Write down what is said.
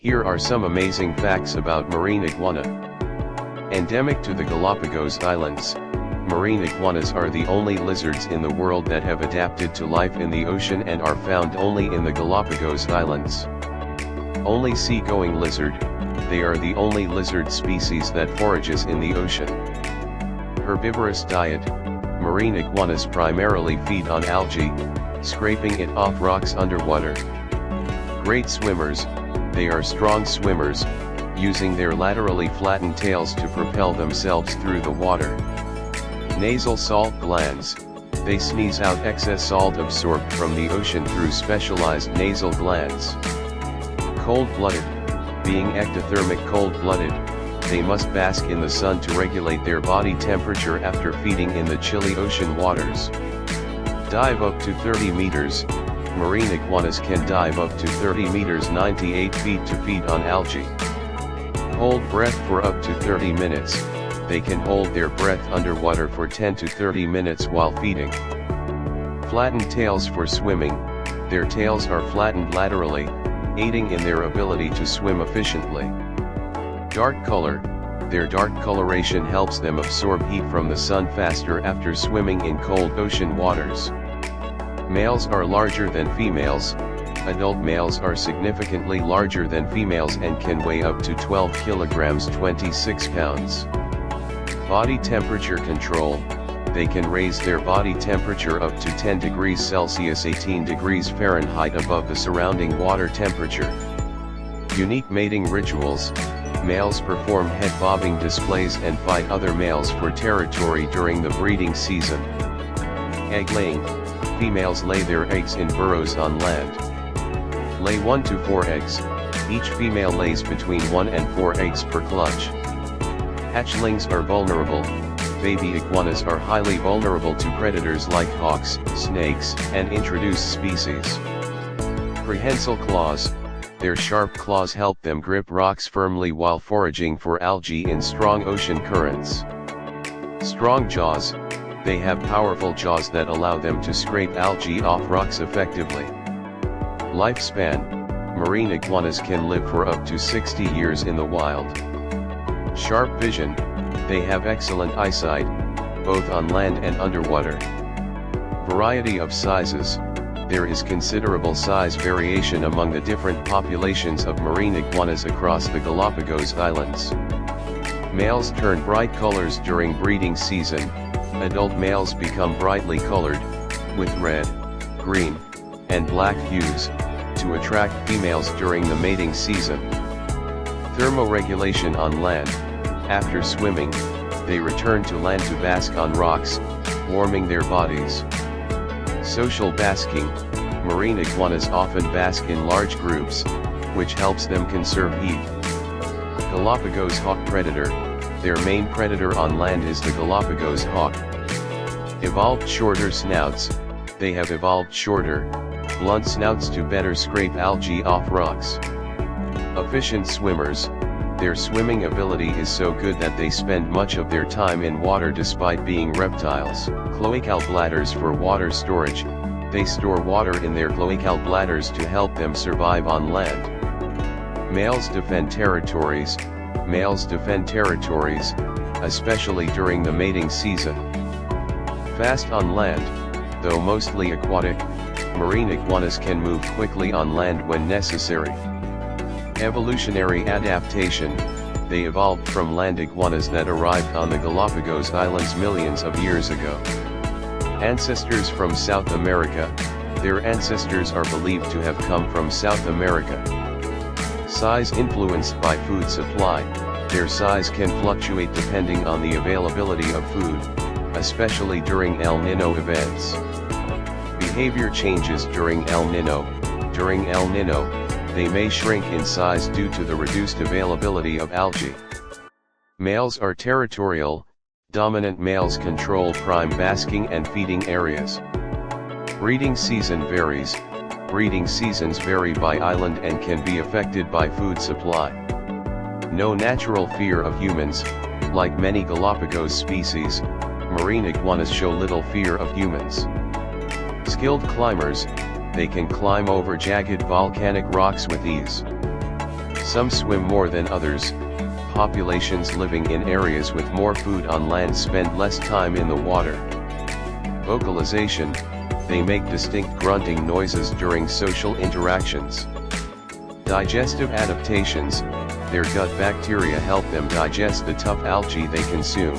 Here are some amazing facts about marine iguana. Endemic to the Galápagos Islands, marine iguanas are the only lizards in the world that have adapted to life in the ocean and are found only in the Galápagos Islands. Only sea-going lizard, they are the only lizard species that forages in the ocean. Herbivorous diet, marine iguanas primarily feed on algae, scraping it off rocks underwater. Great swimmers, they are strong swimmers, using their laterally flattened tails to propel themselves through the water. Nasal salt glands, they sneeze out excess salt absorbed from the ocean through specialized nasal glands. Cold-blooded, being ectothermic cold-blooded, they must bask in the sun to regulate their body temperature after feeding in the chilly ocean waters. Dive up to 30 meters, marine iguanas can dive up to 30 meters 98 feet to feed on algae. Hold breath for up to 30 minutes, they can hold their breath underwater for 10 to 30 minutes while feeding. Flattened tails for swimming, their tails are flattened laterally, aiding in their ability to swim efficiently. Dark color, their dark coloration helps them absorb heat from the sun faster after swimming in cold ocean waters. Males are larger than females, adult males are significantly larger than females and can weigh up to 12 kilograms 26 pounds. Body temperature control, they can raise their body temperature up to 10 degrees Celsius 18 degrees Fahrenheit above the surrounding water temperature. Unique mating rituals, males perform head bobbing displays and fight other males for territory during the breeding season. Egg laying, females lay their eggs in burrows on land. Lay 1 to 4 eggs, each female lays between 1 and 4 eggs per clutch. Hatchlings are vulnerable, baby iguanas are highly vulnerable to predators like hawks, snakes, and introduced species. Prehensile claws, their sharp claws help them grip rocks firmly while foraging for algae in strong ocean currents. Strong jaws, they have powerful jaws that allow them to scrape algae off rocks effectively. Lifespan, marine iguanas can live for up to 60 years in the wild. Sharp vision, they have excellent eyesight, both on land and underwater. Variety of sizes, there is considerable size variation among the different populations of marine iguanas across the Galápagos Islands. Males turn bright colors during breeding season, adult males become brightly colored, with red, green, and black hues, to attract females during the mating season. Thermoregulation on land, after swimming, they return to land to bask on rocks, warming their bodies. Social basking, marine iguanas often bask in large groups, which helps them conserve heat. Galapagos hawk predator, their main predator on land is the Galapagos hawk. Evolved shorter snouts, they have evolved shorter, blunt snouts to better scrape algae off rocks. Efficient swimmers, their swimming ability is so good that they spend much of their time in water despite being reptiles. Cloacal bladders for water storage, they store water in their cloacal bladders to help them survive on land. Males defend territories, especially during the mating season. Fast on land, though mostly aquatic, marine iguanas can move quickly on land when necessary. Evolutionary adaptation, they evolved from land iguanas that arrived on the Galápagos Islands millions of years ago. Ancestors from South America, their ancestors are believed to have come from South America. Size influenced by food supply, their size can fluctuate depending on the availability of food, especially during El Niño events. Behavior changes during El Niño. During El Niño, they may shrink in size due to the reduced availability of algae. Males are territorial, dominant males control prime basking and feeding areas. Breeding season varies, breeding seasons vary by island and can be affected by food supply. No natural fear of humans, like many Galapagos species, marine iguanas show little fear of humans. Skilled climbers, they can climb over jagged volcanic rocks with ease. Some swim more than others. Populations living in areas with more food on land spend less time in the water. Vocalization, they make distinct grunting noises during social interactions. Digestive adaptations, their gut bacteria help them digest the tough algae they consume.